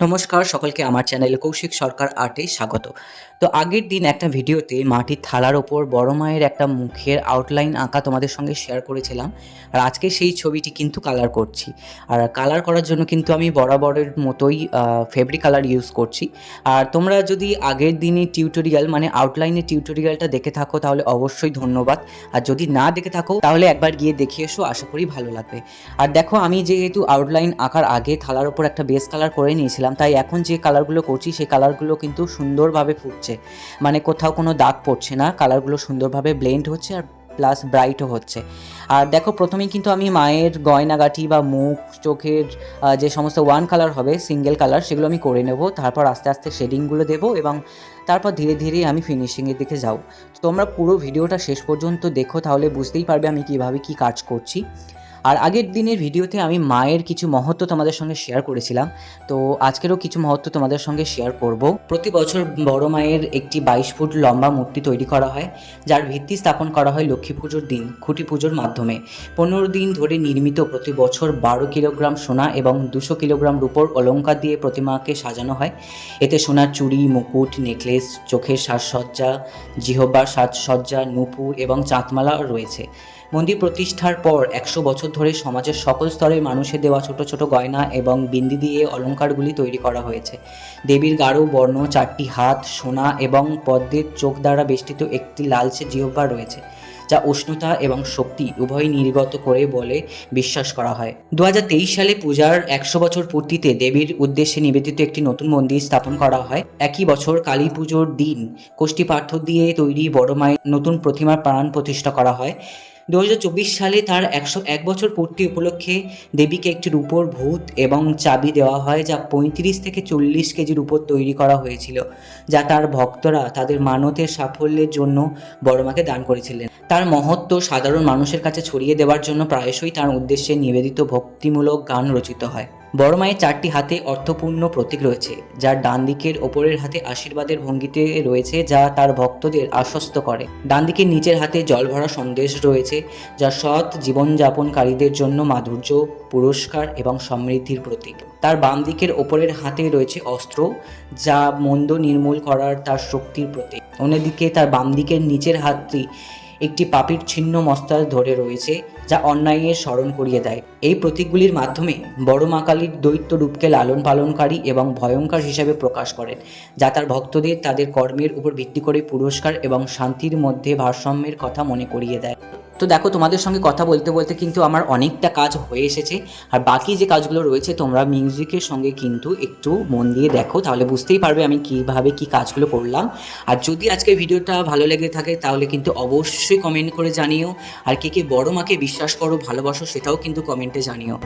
নমস্কার সকলকে আমার চ্যানেলে কৌশিক সরকার আর্টে স্বাগত। তো আগের দিন একটা ভিডিওতে মাটির থালার ওপর বড় মায়ের একটা মুখের আউটলাইন আঁকা তোমাদের সঙ্গে শেয়ার করেছিলাম। আর আজকে সেই ছবিটি কিন্তু কালার করছি। আর কালার করার জন্য কিন্তু আমি বরাবরের মতোই ফেব্রিক কালার ইউজ করছি। আর তোমরা যদি আগের দিনই টিউটোরিয়াল মানে আউটলাইনের টিউটোরিয়ালটা দেখে থাকো তাহলে অবশ্যই ধন্যবাদ। আর যদি না দেখে থাকো তাহলে একবার গিয়ে দেখে এসো, আশা করি ভালো লাগবে। আর দেখো আমি যেহেতু আউটলাইন আঁকার আগে থালার ওপর একটা বেস কালার করে নিয়েছিলাম, তাই এখন যে কালারগুলো করছি সেই কালারগুলো কিন্তু সুন্দরভাবে ফুটছে, মানে কোথাও কোনো দাগ পড়ছে না, কালারগুলো সুন্দরভাবে ব্লেন্ড হচ্ছে আর প্লাস ব্রাইটও হচ্ছে। আর দেখো প্রথমেই কিন্তু আমি মায়ের গয়নাগাটি বা মুখ চোখের যে সমস্ত ওয়ান কালার হবে সিঙ্গেল কালার সেগুলো আমি করে নেব, তারপর আস্তে আস্তে শেডিংগুলো দেবো এবং তারপর ধীরে ধীরে আমি ফিনিশিংয়ের দিকে যাও। তোমরা পুরো ভিডিওটা শেষ পর্যন্ত দেখো, তাহলে বুঝতেই পারবে আমি কীভাবে কী কাজ করছি। আর আগের দিনের ভিডিওতে আমি মায়ের কিছু মহত্ব তোমাদের সঙ্গে শেয়ার করেছিলাম, তো আজকেরও কিছু মহত্ব তোমাদের সঙ্গে শেয়ার করব। প্রতি বছর বড় মায়ের একটি 22 ফুট লম্বা মূর্তি তৈরি করা হয়, যার ভিত্তি স্থাপন করা হয় লক্ষ্মী পুজোর দিন খুঁটি পুজোর মাধ্যমে। 15 দিন ধরে নির্মিত প্রতি বছর 12 কিলোগ্রাম সোনা এবং 200 কিলোগ্রাম রূপোর অলংকার দিয়ে প্রতিমাকে সাজানো হয়। এতে সোনার চুড়ি, মুকুট, নেকলেস, চোখের সাজসজ্জা, জিহ্বার সাজসজ্জা, নূপুর এবং চাঁদমালা রয়েছে। মন্দির প্রতিষ্ঠার পর 100 বছর ধরে সমাজের সকল স্তরের মানুষের দেওয়া ছোট ছোট গয়না এবং বিন্দি দিয়ে অলংকারগুলি তৈরি করা হয়েছে। দেবীর গাঢ় বর্ণ, 4টি হাত, সোনা এবং পদ্মের চোখ দ্বারা বেষ্টিত একটি লালচে জিহ্বা রয়েছে, যা উষ্ণতা এবং শক্তি উভয়ই নির্গত করে বলে বিশ্বাস করা হয়। 2023 সালে পূজার 100 বছর পূর্তিতে দেবীর উদ্দেশ্যে নিবেদিত একটি নতুন মন্দির স্থাপন করা হয়। একই বছর কালী পুজোর দিন কোষ্ঠী পাথর দিয়ে তৈরি বড় মায়ের নতুন প্রতিমার প্রাণ প্রতিষ্ঠা করা হয়। 2024 সালে তার 101 বছর পূর্তি উপলক্ষে দেবীকে একটি রূপোর ভূত এবং চাবি দেওয়া হয়, যা 35 থেকে 40 কেজি রূপোর তৈরি করা হয়েছিল, যা তার ভক্তরা তাদের মানতের সাফল্যের জন্য বড়মাকে দান করেছিলেন। তার মহত্ব সাধারণ মানুষের কাছে ছড়িয়ে দেওয়ার জন্য প্রায়শই তার উদ্দেশ্যে নিবেদিত ভক্তিমূলক গান রচিত হয়। বড় মায়ের 4টি হাতে অর্থপূর্ণ প্রতীক রয়েছে, যার ডান দিকের ওপরের হাতে আশীর্বাদের ভঙ্গিতে রয়েছে, যা তার ভক্তদের আশ্বস্ত করে। ডান দিকের নিচের হাতে জল ভরা সন্দেশ রয়েছে, যা সৎ জীবনযাপনকারীদের জন্য মাধুর্য, পুরস্কার এবং সমৃদ্ধির প্রতীক। তার বাম দিকের ওপরের হাতে রয়েছে অস্ত্র, যা মন্দ নির্মূল করার তার শক্তির প্রতীক। অন্যদিকে তার বাম দিকের নিচের হাতটি একটি পাপীর ছিন্ন মস্তা ধরে রয়েছে, যা অন্যায়ের স্মরণ করিয়ে দেয়। এই প্রতীকগুলির মাধ্যমে বড় মা কালীর দৈত্য রূপকে লালন পালনকারী এবং ভয়ঙ্কর হিসাবে প্রকাশ করেন, যা তার ভক্তদের তাদের কর্মের উপর ভিত্তি করে পুরস্কার এবং শান্তির মধ্যে ভারসাম্যের কথা মনে করিয়ে দেয়। তো দেখো তোমাদের সঙ্গে কথা বলতে বলতে কিন্তু আমার অনেকটা কাজ হয়ে এসেছে, আর বাকি যে কাজগুলো রয়েছে তোমরা মিউজিকের সঙ্গে কিন্তু একটু মন দিয়ে দেখো, তাহলে বুঝতেই পারবে আমি কিভাবে কি কাজগুলো করলাম। আর যদি আজকের ভিডিওটা ভালো লেগে থাকে তাহলে কিন্তু অবশ্যই কমেন্ট করে জানিও, আর কে কে বড় মাকে বিশ্বাস করো, ভালোবাসো সেটাও কিন্তু কমেন্টে জানিও।